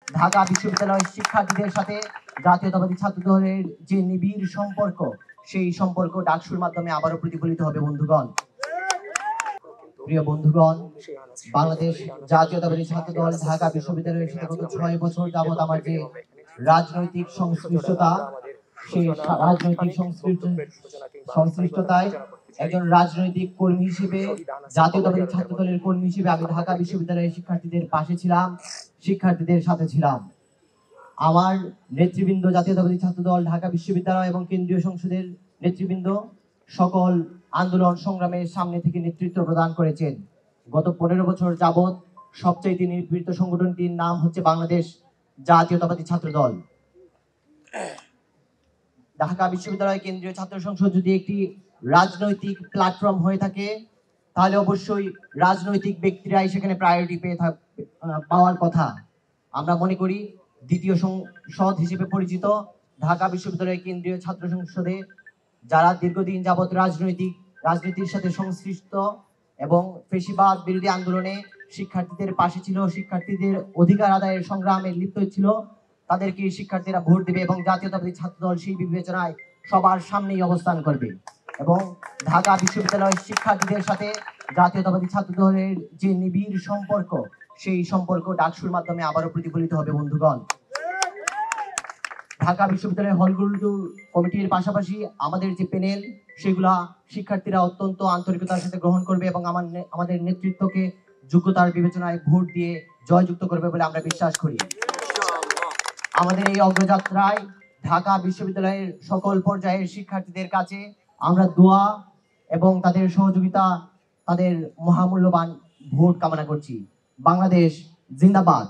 ঢাকা বিশ্ববিদ্যালয়ের শিক্ষার্থীদের সাথে জাতীয়তাবাদী ছাত্র দলের যে নিবিড় সম্পর্ক, সেই সম্পর্ক ডাকসুর মাধ্যমে আবারও প্রতিফলিত হবে বন্ধুগণ। প্রিয় বন্ধুগণ, বাংলাদেশ জাতীয়তাবাদী ছাত্র দল ঢাকা বিশ্ববিদ্যালয়ের সাথে গত 6 বছর যাবৎ আমার যে রাজনৈতিক সংশ্লিষ্টতা, সেই রাজনৈতিক সংশ্লিষ্টতায় একজন রাজনৈতিক কর্মী হিসেবে, জাতীয়তাবাদী ছাত্র দলের কর্মী হিসেবে আমি ঢাকা বিশ্ববিদ্যালয়ের শিক্ষার্থীদের পাশে ছিলাম, শিক্ষার্থীদের সাথে ছিলাম। আমার নেতৃবৃন্দ, জাতীয়তাবাদী ছাত্র দল ঢাকা বিশ্ববিদ্যালয় এবং কেন্দ্রীয় সংসদের নেতৃবৃন্দ সকল আন্দোলন সংগ্রামের সামনে থেকে নেতৃত্ব প্রদান করেছেন। গত 15 বছর যাবৎ সবচেয়ে নিপীড়িত সংগঠনটির নাম হচ্ছে বাংলাদেশ জাতীয়তাবাদী ছাত্র দল। ঢাকা বিশ্ববিদ্যালয় কেন্দ্রীয় ছাত্র সংসদ যদি একটি রাজনৈতিক প্ল্যাটফর্ম হয়ে থাকে, তাহলে অবশ্যই রাজনৈতিক ব্যক্তিরাই সেখানে প্রায়োরিটি পাওয়ার কথা। আমরা মনে করি দ্বিতীয় সংসদ হিসেবে পরিচিত ঢাকা বিশ্ববিদ্যালয় কেন্দ্রীয় ছাত্র সংসদে যারা দীর্ঘদিন যাবৎ রাজনীতির সাথে সংশ্লিষ্ট এবং ফ্যাসিবাদ বিরোধী আন্দোলনে শিক্ষার্থীদের পাশে ছিল, শিক্ষার্থীদের অধিকার আদায়ের সংগ্রামে লিপ্ত ছিল, তাদেরকে শিক্ষার্থীরা ভোট দেবে এবং জাতীয়তাবাদী ছাত্র দল সেই বিবেচনায় সবার সামনেই অবস্থান করবে এবং ঢাকা বিশ্ববিদ্যালয়ের শিক্ষার্থীদের সাথে জাতীয়তাবাদী ছাত্র দলের যে নিবিড় সম্পর্ক, সেই সম্পর্ক ডাকসুর মাধ্যমে আবারও প্রতিফলিত হবে বন্ধুগণ। ঢাকা বিশ্ববিদ্যালয়ের হলগুলো কমিটির পাশাপাশি আমাদের যে প্যানেল, সেগুলা শিক্ষার্থীরা অত্যন্ত আন্তরিকতার সাথে গ্রহণ করবে এবং আমাদের নেতৃত্বকে যোগ্যতার বিবেচনায় ভোট দিয়ে জয়যুক্ত করবে বলে আমরা বিশ্বাস করি। আমাদের এই অগ্রযাত্রায় ঢাকা বিশ্ববিদ্যালয়ের সকল পর্যায়ের শিক্ষার্থীদের কাছে আমরা দোয়া এবং তাদের সহযোগিতা, তাদের মহামূল্যবান ভোট কামনা করছি। বাংলাদেশ জিন্দাবাদ।